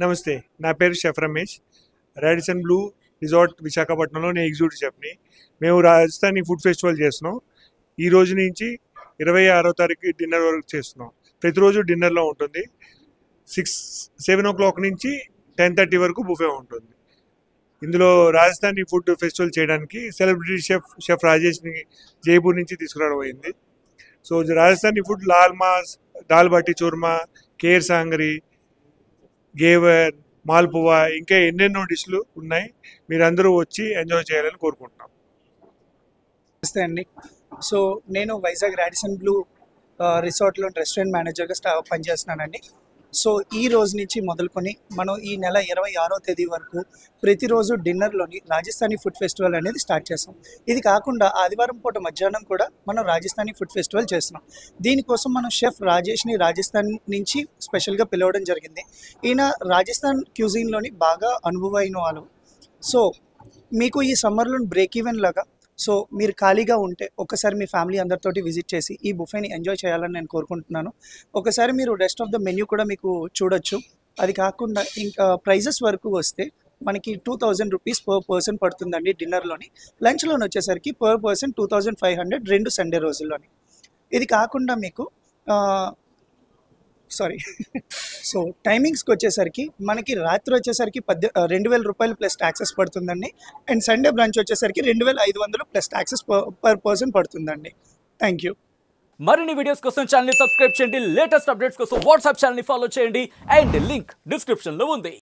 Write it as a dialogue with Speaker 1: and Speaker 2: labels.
Speaker 1: నమస్తే, నా పేరు chef Ramesh. Radisson Blu resort విశాఖపట్నంలో నేను ఎగ్జిక్యూటివ్ షెఫ్ని. మేము రాజస్థానీ ఫుడ్ ఫెస్టివల్ చేస్తున్నాం. ఈ రోజు నుంచి 26వ తారీఖు డిన్నర్ వరకు చేస్తున్నాం. ప్రతిరోజు డిన్నర్లో ఉంటుంది. 7 o'clock నుంచి 10:30 వరకు బుఫే ఉంటుంది. ఇందులో రాజస్థానీ ఫుడ్ ఫెస్టివల్ చేయడానికి సెలబ్రిటీ షెఫ్ రాజేష్ని జైపూర్ నుంచి తీసుకురావడం అయింది. సో రాజస్థానీ ఫుడ్ లాల్ మాస్, దాల్ బాటీ చూర్మా, కేర్ సాంగరి, గేవర్, మాల్పువా, ఇంకా ఎన్నెన్నో డిష్లు ఉన్నాయి. మీరందరూ వచ్చి ఎంజాయ్ చేయాలని కోరుకుంటున్నాం.
Speaker 2: నమస్తే అండి. సో నేను వైజాగ్ రాడిసన్ బ్లూ రిసార్ట్లో రెస్టారెంట్ మేనేజర్గా పనిచేస్తున్నానండి. సో ఈ రోజు నుంచి మొదలుకొని మనం ఈ నెల 26వ తేదీ వరకు ప్రతిరోజు డిన్నర్లోని రాజస్థానీ ఫుడ్ ఫెస్టివల్ అనేది స్టార్ట్ చేస్తాం. ఇది కాకుండా ఆదివారం పూట మధ్యాహ్నం కూడా మనం రాజస్థానీ ఫుడ్ ఫెస్టివల్ చేస్తున్నాం. దీనికోసం మనం షెఫ్ రాజేష్ని రాజస్థాన్ నుంచి స్పెషల్గా పిలవడం జరిగింది. ఈయన రాజస్థాన్ క్యూజిన్లోని బాగా అనుభవమైన వాళ్ళు. సో మీకు ఈ సమ్మర్లో బ్రేక్ ఈవెన్ లాగా సో మీరు ఖాళీగా ఉంటే ఒకసారి మీ ఫ్యామిలీ అందరితోటి విజిట్ చేసి ఈ బుఫేని ఎంజాయ్ చేయాలని నేను కోరుకుంటున్నాను. ఒకసారి మీరు రెస్ట్ ఆఫ్ ద మెన్యూ కూడా మీకు చూడొచ్చు. అది కాకుండా ఇంకా ప్రైజెస్ వరకు వస్తే మనకి 2000 రూపీస్ పర్ పర్సన్ పడుతుందండి డిన్నర్లోని. లంచ్లోని వచ్చేసరికి పర్ పర్సన్ 2500 2 సండే రోజుల్లోని. ఇది కాకుండా మీకు సో టైమింగ్స్కి వచ్చేసరికి మనకి రాత్రి వచ్చేసరికి 2000 రూపాయలు ప్లస్ ట్యాక్సెస్ పడుతుందండి. అండ్ సండే బ్రాంచ్ వచ్చేసరికి 2500 ప్లస్ ట్యాక్సెస్ పర్ పర్సన్ పడుతుందండి. Thank you.
Speaker 3: మరిన్ని వీడియోస్ కోసం ఛానల్ సబ్స్క్రైబ్ చేయండి. లేటెస్ట్ అప్డేట్స్ కోసం వాట్సాప్ ఛానల్ ఫాలో చేయండి. అండ్ లింక్ డిస్క్రిప్షన్లో ఉంది.